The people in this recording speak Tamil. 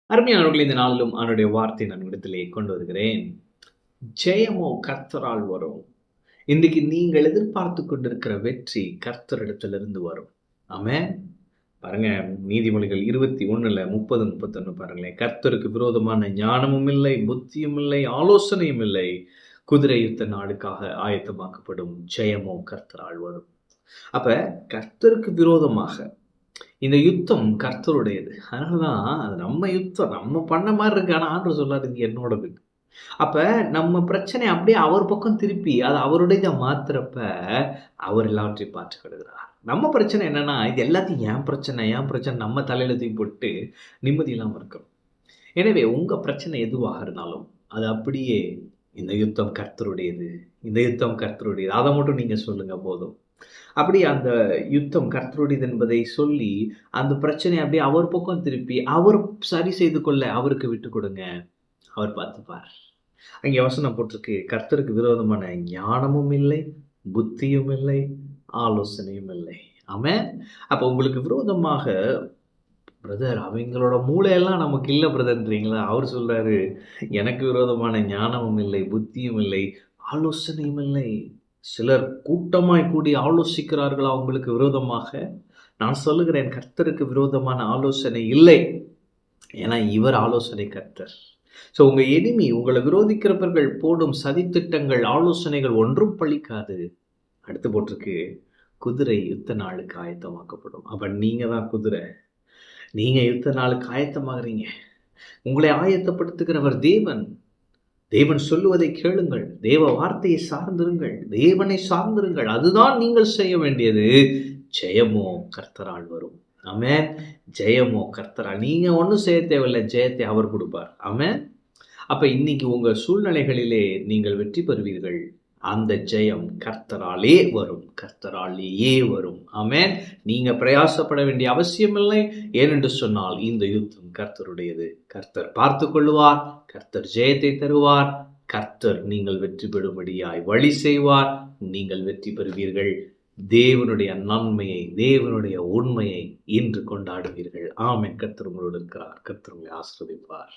அருமையானவர்களே, இந்த நாளிலும் அவனுடைய வார்த்தை நான் இடத்திலே கொண்டு வருகிறேன். ஜெயமோ கர்த்தரால் வரும். இன்றைக்கு நீங்கள் எதிர்பார்த்துக் கொண்டிருக்கிற வெற்றி கர்த்தரிடத்திலிருந்து வரும். ஆமென். பாருங்க, நீதிமொழிகள் 21:30, 31 பாருங்களேன். கர்த்தருக்கு விரோதமான ஞானமும் இல்லை, புத்தியும் இல்லை, ஆலோசனையும் இல்லை. குதிரை யுத்த நாளுக்காக ஆயத்தமாக்கப்படும் ஜெயமோ கர்த்தரால் வரும். அப்ப கர்த்தருக்கு விரோதமாக இந்த யுத்தம் கர்த்தருடையது. அதனாலதான் அது நம்ம யுத்தம். நம்ம பண்ண மாதிரி இருக்கு. ஆனா ஆண்டவர் சொல்றாரு, இது என்னோடது. அப்ப நம்ம பிரச்சனை அப்படியே அவர் பக்கம் திருப்பி அது அவருடையதை மாத்துறப்ப அவர் எல்லாவற்றையும் பார்த்துக்கிடுகிறார். நம்ம பிரச்சனை என்னன்னா, இது எல்லாத்தையும் என் பிரச்சனை நம்ம தலையில தூக்கி போட்டு நிம்மதி இல்லாம இருக்கணும். எனவே உங்க பிரச்சனை எதுவாக இருந்தாலும் அது அப்படியே இந்த யுத்தம் கர்த்தருடையது, இந்த யுத்தம் கர்த்தருடையது, அதை மட்டும் நீங்க சொல்லுங்க போதும். அப்படி அந்த யுத்தம் கர்த்தருடையது என்பதை சொல்லி அந்த பிரச்சனையை அப்படியே அவர் பக்கம் திருப்பி அவர் சரி செய்து கொள்ள அவருக்கு விட்டு கொடுங்க. அவர் பார்த்துப்பார். அங்கே வசனம் போட்டிருக்கு, கர்த்தருக்கு விரோதமான ஞானமும் இல்லை, புத்தியும் இல்லை, ஆலோசனையும் இல்லை. ஆமென். அப்ப உங்களுக்கு விரோதமாக பிரதர் அவங்களோட மூளையெல்லாம் நமக்கு இல்லை பிரதர்ன்றீங்களா? அவர் சொல்றாரு, எனக்கு விரோதமான ஞானமும் இல்லை, புத்தியும் இல்லை, ஆலோசனையும் இல்லை. சிலர் கூட்டமாய் கூடி ஆலோசிக்கிறார்களா உங்களுக்கு விரோதமாக? நான் சொல்லுகிறேன், கர்த்தருக்கு விரோதமான ஆலோசனை இல்லை. ஏன்னா இவர் ஆலோசனை கர்த்தர். ஸோ உங்க எனிமி, உங்களை விரோதிக்கிறவர்கள் போடும் சதித்திட்டங்கள், ஆலோசனைகள் ஒன்றும் பழிக்காது. அடுத்து போட்டிருக்கு, குதிரை யுத்த நாளுக்கு ஆயத்தமாக்கப்படும். அப்ப நீங்க தான் குதிரை. நீங்க யுத்த நாளுக்கு ஆயத்தமாகறீங்க. உங்களை ஆயத்தப்படுத்துகிறவர் தேவன். தேவன் சொல்லுவதை கேளுங்கள், தேவ வார்த்தையை சார்ந்திருங்கள், தேவனை சார்ந்திருங்கள். அதுதான் நீங்கள் செய்ய வேண்டியது. ஜெயமோ கர்த்தரால் வரும். ஆமென். ஜெயமோ கர்த்தரால். நீங்க ஒன்றும் செய்ய தேவையில்லை, ஜெயத்தை அவர் கொடுப்பார். ஆமென். அப்ப இன்னைக்கு உங்க சூழ்நிலைகளிலே நீங்கள் வெற்றி பெறுவீர்கள். அந்த ஜெயம் கர்த்தராலே வரும், கர்த்தராலேயே வரும். ஆமென். நீங்க பிரயாசப்பட வேண்டிய அவசியம் இல்லை. ஏனென்று சொன்னால் இந்த யுத்தம் கர்த்தருடையது. கர்த்தர் பார்த்து கொள்வார், கர்த்தர் ஜெயத்தை தருவார், கர்த்தர் நீங்கள் வெற்றி பெறும்படியாய் வழி செய்வார். நீங்கள் வெற்றி பெறுவீர்கள். தேவனுடைய நன்மையை, தேவனுடைய உண்மையை இன்று கொண்டாடுவீர்கள். ஆமென். கர்த்தர் உங்களோடு இருக்கிறார். கர்த்தர் உங்களை ஆசீர்வதிப்பார்.